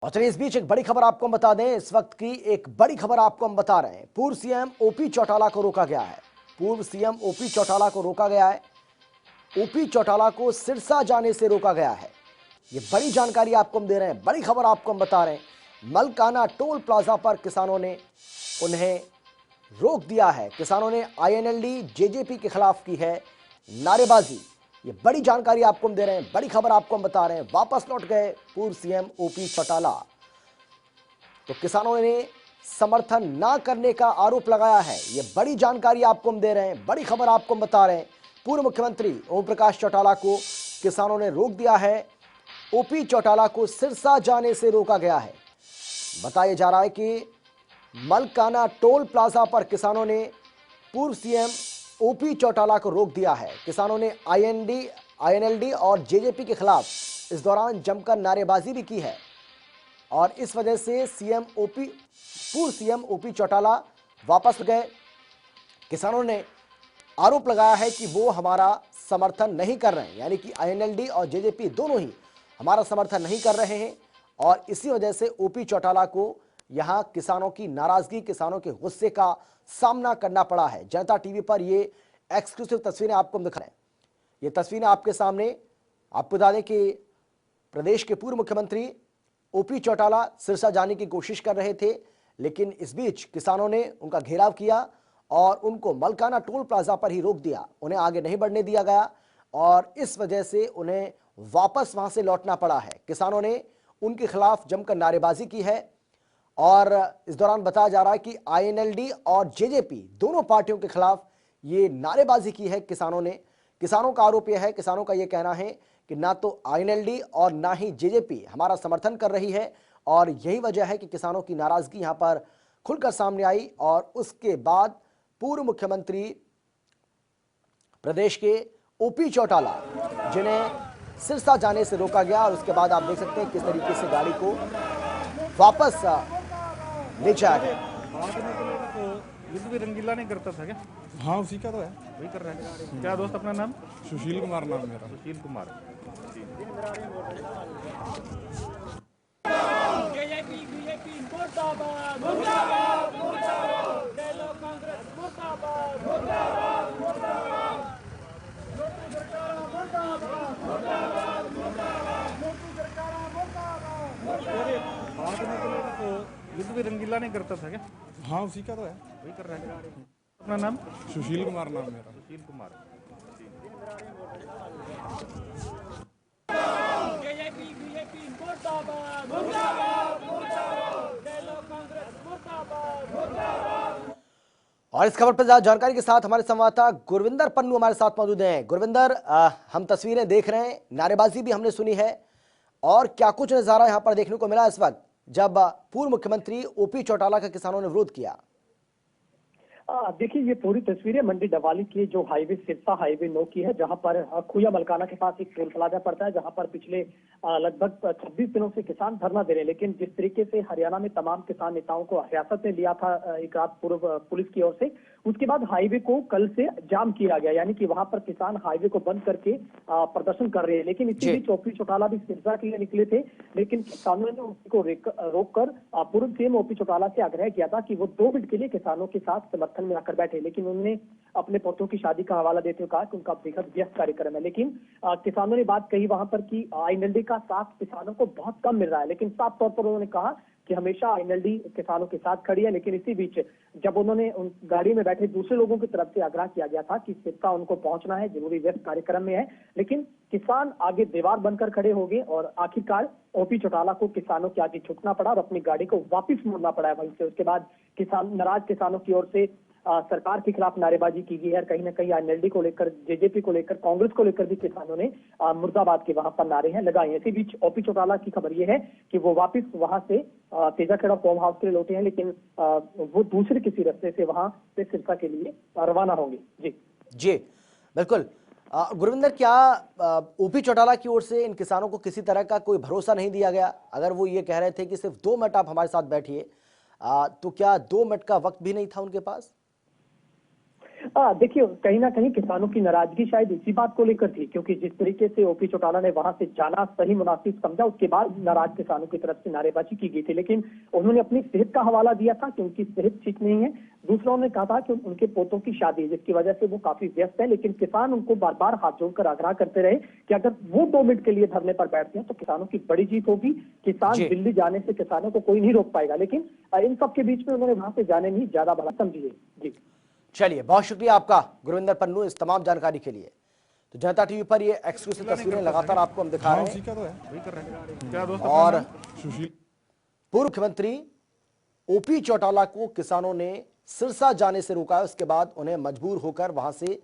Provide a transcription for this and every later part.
और चलिए इस बीच एक बड़ी खबर आपको हम बता दें। इस वक्त की एक बड़ी खबर आपको हम बता रहे हैं। पूर्व सीएम ओपी चौटाला को रोका गया है। पूर्व सीएम ओपी चौटाला को रोका गया है। ओपी चौटाला को सिरसा जाने से रोका गया है। ये बड़ी जानकारी आपको हम दे रहे हैं, बड़ी खबर आपको हम बता रहे हैं। मलकाना टोल प्लाजा पर किसानों ने उन्हें रोक दिया है। किसानों ने आईएनएलडी जेजेपी के खिलाफ की है नारेबाजी। ये बड़ी जानकारी आपको हम दे रहे हैं, बड़ी खबर आपको हम बता रहे हैं। वापस लौट गए पूर्व सीएम ओपी चौटाला। तो किसानों ने समर्थन ना करने का आरोप लगाया है। ये बड़ी जानकारी आपको हम दे रहे हैं, बड़ी खबर आपको हम बता रहे हैं। पूर्व मुख्यमंत्री ओम प्रकाश चौटाला को किसानों ने रोक दिया है। ओपी चौटाला को सिरसा जाने से रोका गया है। बताया जा रहा है कि मलकाना टोल प्लाजा पर किसानों ने पूर्व सीएम ओपी चौटाला को रोक दिया है। किसानों ने आईएनएलडी और जेजेपी के खिलाफ इस दौरान जमकर नारेबाजी भी की है और इस वजह से पूर्व सीएम ओपी चौटाला वापस गए। किसानों ने आरोप लगाया है कि वो हमारा समर्थन नहीं कर रहे हैं, यानी कि आईएनएलडी और जेजेपी दोनों ही हमारा समर्थन नहीं कर रहे हैं और इसी वजह से ओपी चौटाला को यहां किसानों की नाराजगी, किसानों के गुस्से का सामना करना पड़ा है। जनता टीवी पर ये एक्सक्लूसिव तस्वीरें आपको दिखा रहे हैं। ये तस्वीरें आपके सामने। आपको बता दें कि प्रदेश के पूर्व मुख्यमंत्री ओपी चौटाला सिरसा जाने की कोशिश कर रहे थे, लेकिन इस बीच किसानों ने उनका घेराव किया और उनको मलकाना टोल प्लाजा पर ही रोक दिया। उन्हें आगे नहीं बढ़ने दिया गया और इस वजह से उन्हें वापस वहां से लौटना पड़ा है। किसानों ने उनके खिलाफ जमकर नारेबाजी की है और इस दौरान बताया जा रहा है कि आईएनएलडी और जेजेपी दोनों पार्टियों के खिलाफ ये नारेबाजी की है किसानों ने। किसानों का आरोप यह है, किसानों का यह कहना है कि ना तो आईएनएलडी और ना ही जेजेपी हमारा समर्थन कर रही है और यही वजह है कि किसानों की नाराजगी यहां पर खुलकर सामने आई। और उसके बाद पूर्व मुख्यमंत्री प्रदेश के ओपी चौटाला, जिन्हें सिरसा जाने से रोका गया, और उसके बाद आप देख सकते हैं किस तरीके से गाड़ी को वापस ले जाया गया। युद्ध भी रंगीला नहीं करता था क्या? हाँ, उसी का तो है। वही कर रहे हैं। क्या दोस्त, अपना नाम? सुशील कुमार नाम मेरा। सुशील कुमार। युद्ध भी रंगीला नहीं करता था क्या? हाँ, उसी का तो है। वही कर रहे हैं। अपना नाम? सुशील कुमार नाम मेरा। सुशील कुमार। और इस खबर पर ज्यादा जानकारी के साथ हमारे संवाददाता गुरविंदर पन्नू हमारे साथ मौजूद हैं। गुरविंदर, हम तस्वीरें देख रहे हैं, नारेबाजी भी हमने सुनी है, और क्या कुछ नजारा यहां पर देखने को मिला इस वक्त जब पूर्व मुख्यमंत्री ओपी चौटाला का किसानों ने विरोध किया? देखिए, ये पूरी तस्वीरें मंडी डवाली की जो हाईवे सिरसा हाईवे 9 की है, जहां पर खुया मलकाना के पास एक टोल प्लाजा पड़ता है, जहां पर पिछले लगभग 26 दिनों से किसान धरना दे रहे हैं। लेकिन जिस तरीके से हरियाणा में तमाम किसान नेताओं को हिरासत में लिया था एक रात पूर्व पुलिस की ओर से, उसके बाद हाईवे को कल से जाम किया गया, यानी कि वहां पर किसान हाईवे को बंद करके प्रदर्शन कर रहे हैं। लेकिन इसी बीच ओपी चौटाला भी सिरसा के लिए निकले थे, लेकिन किसानों ने उसको रोककर पूर्व सीएम ओपी चौटाला से आग्रह किया था कि वो 2 मिनट के लिए किसानों के साथ समर्थन में आकर बैठे। लेकिन उन्होंने अपने पोतों की शादी का हवाला देते हुए कहा कि उनका बेहद व्यस्त कार्यक्रम है। लेकिन किसानों ने बात कही वहां पर कि आईएनएलडी का साथ किसानों को बहुत कम मिल रहा है, लेकिन साफ तौर पर उन्होंने कहा कि हमेशा आईएनएलडी किसानों के साथ खड़ी है। लेकिन इसी बीच जब उन्होंने उन गाड़ी में बैठे दूसरे लोगों की तरफ से आग्रह किया गया था कि सिरसा उनको पहुंचना है, जरूरी व्यस्त कार्यक्रम में है, लेकिन किसान आगे दीवार बनकर खड़े हो गए और आखिरकार ओपी चौटाला को किसानों के आगे झुकना पड़ा और अपनी गाड़ी को वापस मोड़ना पड़ा है वहीं से। उसके बाद नाराज किसानों की ओर से सरकार के खिलाफ नारेबाजी की गई है। कहीं ना कहीं आईएनएलडी को लेकर, जेजेपी को लेकर, कांग्रेस को लेकर भी किसानों ने मुर्दाबाद के वहां पर नारे हैं लगाए हैं। इसी बीच ओपी चौटाला की खबर यह है कि वो वापस वहां से तेजाखेड़ा फार्म हाउस के लिए लौटे हैं, लेकिन वो दूसरे किसी रास्ते से वहां से सिरसा के लिए रवाना होंगे। जी बिल्कुल। गुरविंदर, क्या ओपी चौटाला की ओर से इन किसानों को किसी तरह का कोई भरोसा नहीं दिया गया? अगर वो ये कह रहे थे कि सिर्फ 2 मिनट आप हमारे साथ बैठिए, तो क्या 2 मिनट का वक्त भी नहीं था उनके पास? देखिए कहीं ना कहीं किसानों की नाराजगी शायद इसी बात को लेकर थी, क्योंकि जिस तरीके से ओपी चौटाला ने वहां से जाना सही मुनासिब समझा, उसके बाद नाराज किसानों की तरफ से नारेबाजी की गई थी। लेकिन उन्होंने अपनी सेहत का हवाला दिया था कि उनकी सेहत ठीक नहीं है। दूसरा उन्होंने कहा था कि उनके पोतों की शादी है, जिसकी वजह से वो काफी व्यस्त है। लेकिन किसान उनको बार बार हाथ जोड़कर आग्रह करते रहे कि अगर वो 2 मिनट के लिए धरने पर बैठते हैं तो किसानों की बड़ी जीत होगी। किसान जी। दिल्ली जाने से किसानों को कोई नहीं रोक पाएगा। लेकिन इन सब के बीच में उन्होंने वहां से जाने नहीं ज्यादा भला समझिए। जी चलिए, बहुत शुक्रिया आपका गुरविंदर पन्नू इस तमाम जानकारी के लिए। तो जनता टीवी पर ये एक्सक्लूसिव तस्वीरें लगातार आपको हम दिखा हाँ रहे उसी हैं का तो है। वही कर रहे हैं। क्या दोस्त और सुशील पूर्व मुख्यमंत्री ओपी चौटाला को किसानों ने सिरसा जाने से रोका है। उसके बाद उन्हें मजबूर होकर वहां से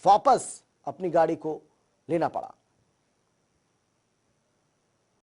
वापस अपनी गाड़ी को लेना पड़ा।